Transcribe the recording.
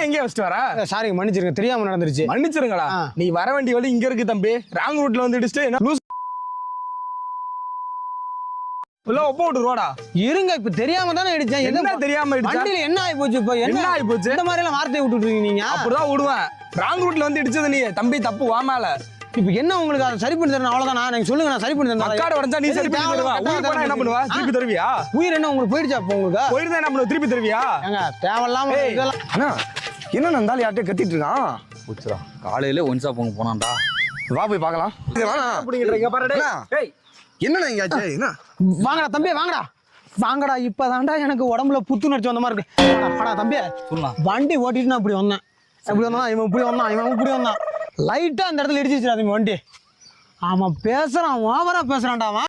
எங்க வச்சுட்டு வர? சாரி மன்னிச்சிருங்க, தெரியாம நடந்துருச்சு. மன்னிச்சிருங்களா? நீ வர வேண்டிய வழி இங்க இருக்கு தம்பி. ராங் ரூட்ல வந்து இடிச்சுட்டு என்ன ரோடா இருங்க, இப்ப தெரியாம தானே இடிச்சேன். என்ன தெரியாம வண்டியில என்ன ஆகி போச்சு? இப்ப என்ன ஆகி போச்சு? இந்த மாதிரி எல்லாம் வார்த்தையை விட்டுட்டு இருக்கீங்க நீங்க. அப்படிதான் விடுவேன். ராங் ரூட்ல வந்து இடிச்சது நீ தம்பி, தப்பு வாமால. இப்ப என்ன உங்களுக்கு அதை சரி பண்ணி தரணும் அவ்வளவுதானா? நீங்க சொல்லுங்க, நான் சரி பண்ணி தரேன். அக்காட உடஞ்சா நீ சரி பண்ணி தருவா? உயிர் போனா என்ன பண்ணுவா? திருப்பி தருவியா? உயிர் என்ன உங்களுக்கு போயிடுச்சா? அப்ப உங்களுக்கு போயிருந்தா என்ன பண்ணுவ? திருப்பி தருவியா? ஏங்க தேவையில்லாம அண்ணா என்ன நந்தாலும் யார்கிட்ட கத்திட்டு இருக்கான்? போச்சுடா, காலையில ஒன் ஷாப் போனான்டா. வா போய் பார்க்கலாம். என்னண்ணா இங்க ஆச்சு? என்ன வாங்கடா தம்பி, வாங்கடா வாங்கடா. இப்பதான்டா எனக்கு உடம்புல புத்துணர்ச்சி வந்த மாதிரி இருக்கு. தம்பி வண்டி ஓட்டிட்டு நான் இப்படி வந்தேன். இப்படி வந்தான், இவன் இப்படி வந்தான், இவன் இப்படி வந்தான். லைட்டா அந்த இடத்துல இடிச்சிருச்சு வண்டி. அவன் பேசுறான், ஓவரா பேசுறான்டா அவன்.